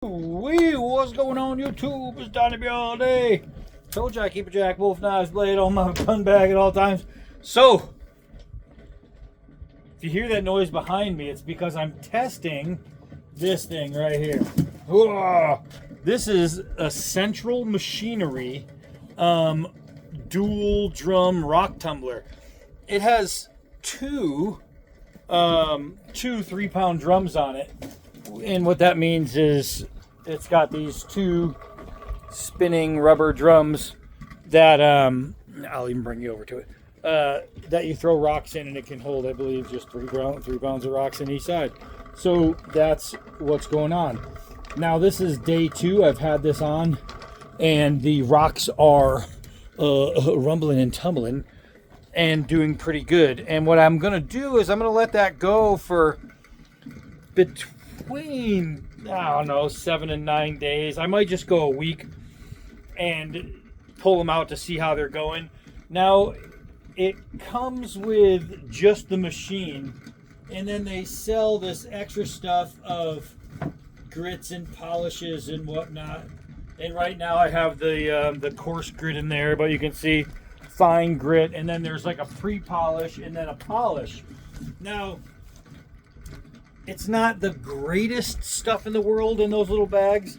What's going on YouTube? It's Donnie all day. Told you I keep a Jack Wolf knives blade on my gun bag at all times. So, if you hear that noise behind me, it's because I'm testing this thing right here. Whoa. This is a Central Machinery dual drum rock tumbler. It has two 3-pound drums on it. And what that means is it's got these two spinning rubber drums that I'll even bring you over to it, that you throw rocks in, and it can hold, I believe, just 3 pounds of rocks in each side. So that's what's going on. Now this is day 2. I've had this on, and the rocks are rumbling and tumbling and doing pretty good. And what I'm going to do is I'm going to let that go for between, I don't know, 7 and 9 days. I might just go a week and pull them out to see how they're going. Now, it comes with just the machine, and then they sell this extra stuff of grits and polishes and whatnot. And right now I have the coarse grit in there, but you can see fine grit, and then there's like a pre-polish and then a polish. Now, it's not the greatest stuff in the world in those little bags,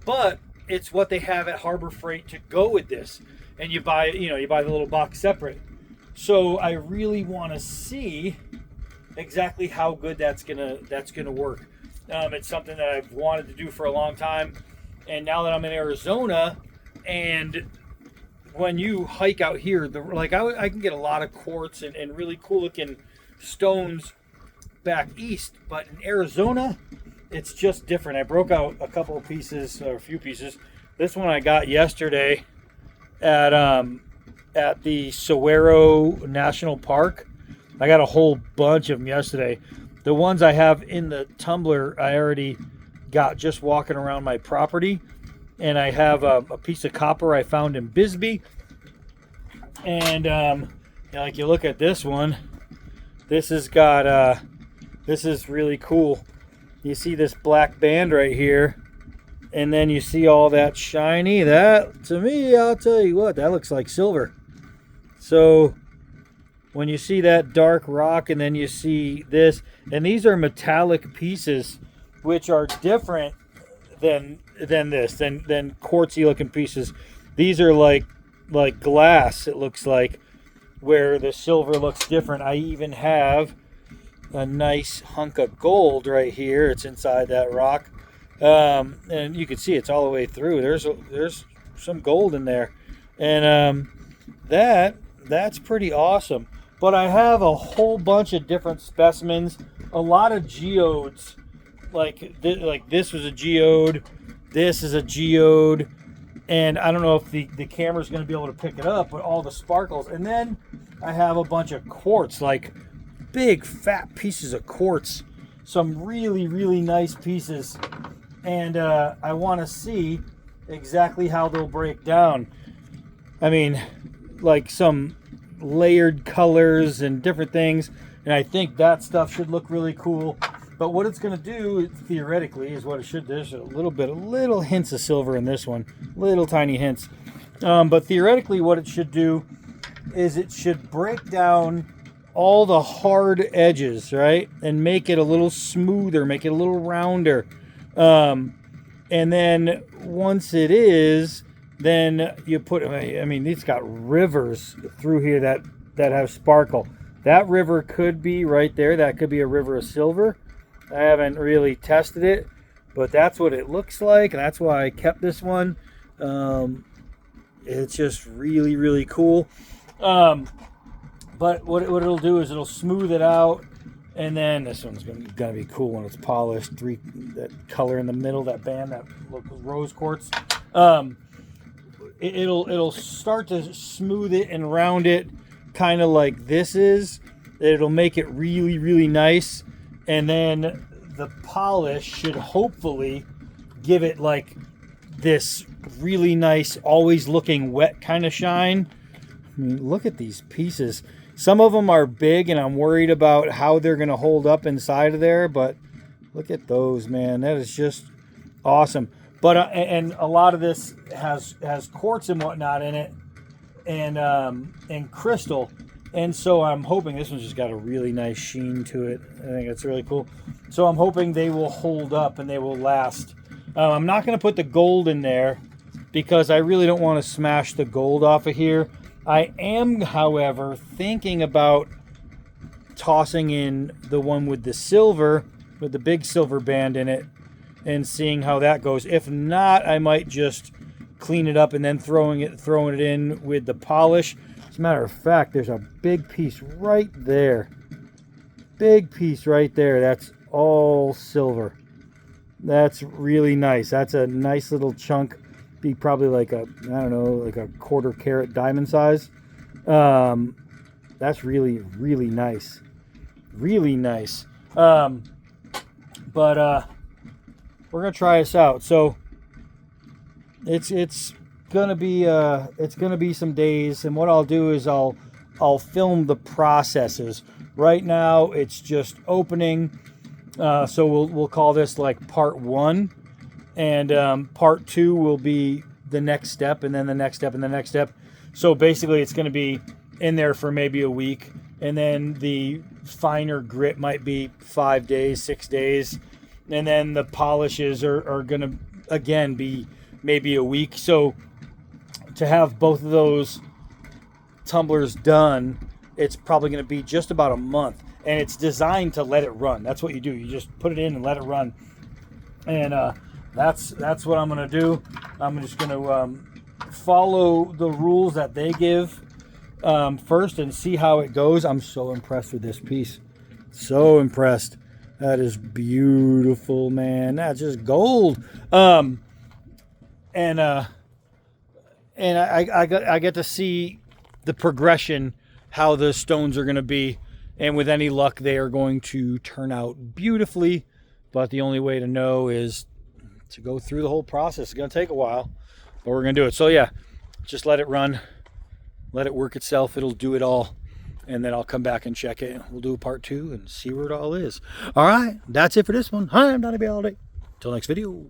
but it's what they have at Harbor Freight to go with this. And you buy the little box separate. So I really want to see exactly how good that's gonna work. It's something that I've wanted to do for a long time, and now that I'm in Arizona, and when you hike out here, I can get a lot of quartz and really cool looking stones back east, but in Arizona it's just different. I broke out a couple of pieces, or a few pieces. This one I got yesterday at the Saguaro National Park. I got a whole bunch of them yesterday. The ones I have in the tumbler I already got just walking around my property, and I have a piece of copper I found in Bisbee. And like you look at this one, this has got this is really cool. You see this black band right here, and then you see all that shiny. That, to me, I'll tell you what, that looks like silver. So when you see that dark rock, and then you see this, and these are metallic pieces, which are different than quartzy looking pieces. These are like glass, it looks like, where the silver looks different. I even have a nice hunk of gold right here. It's inside that rock, and you can see it's all the way through. There's some gold in there, and that's pretty awesome. But I have a whole bunch of different specimens, a lot of geodes. Like this was a geode, this is a geode, and I don't know if the camera's going to be able to pick it up, but all the sparkles. And then I have a bunch of quartz, like big fat pieces of quartz, some really, really nice pieces, and I want to see exactly how they'll break down. I mean, like some layered colors and different things, and I think that stuff should look really cool. But what it's going to do, theoretically, is what it should do. There's little hints of silver in this one, little tiny hints. But theoretically, what it should do is it should break down all the hard edges, right, and make it a little smoother, make it a little rounder. And then once it is, then you put, I mean, it's got rivers through here that have sparkle. That river could be right there. That could be a river of silver. I haven't really tested it, but that's what it looks like, and that's why I kept this one. It's just really, really cool. But what it'll do is it'll smooth it out, and then this one's gonna be cool when it's polished. That color in the middle, that band, that rose quartz. It'll start to smooth it and round it, kind of like this is. It'll make it really, really nice, and then the polish should hopefully give it like this really nice, always looking wet kind of shine. I mean, look at these pieces. Some of them are big, and I'm worried about how they're going to hold up inside of there, but look at those, man. That is just Awesome. But and a lot of this has quartz and whatnot in it, and crystal, and so I'm hoping this one's just got a really nice sheen to it. I think it's really cool. So I'm hoping they will hold up and they will last. I'm not going to put the gold in there because I really don't want to smash the gold off of here. I am, however, thinking about tossing in the one with the silver, with the big silver band in it, and seeing how that goes. If not, I might just clean it up and then throwing it in with the polish. As a matter of fact, there's a big piece right there. Big piece right there. That's all silver. That's really nice. That's a nice little chunk. Be probably like a, I don't know, like a 1/4 carat diamond size. That's really, really nice. Really nice. But we're gonna try this out. So it's gonna be some days, and what I'll do is I'll film the processes. Right now it's just opening, so we'll call this like part 1, and part 2 will be the next step, and then the next step, and the next step. So basically it's going to be in there for maybe a week, and then the finer grit might be 5 days, 6 days, and then the polishes are going to again be maybe a week. So to have both of those tumblers done, it's probably going to be just about a month, and it's designed to let it run. That's what you do. You just put it in and let it run, and that's what I'm going to do. I'm just going to follow the rules that they give first and see how it goes. I'm so impressed with this piece. So impressed. That is beautiful, man. That's just gold. And I get to see the progression, how the stones are going to be, and with any luck they are going to turn out beautifully. But the only way to know is to go through the whole process. It's going to take a while, but we're going to do it. So yeah, just let it run, let it work itself. It'll do it all, and then I'll come back and check it. We'll do a part 2 and see where it all is. All right, that's it for this one. Hi, I'm Donnie all day. Till next video.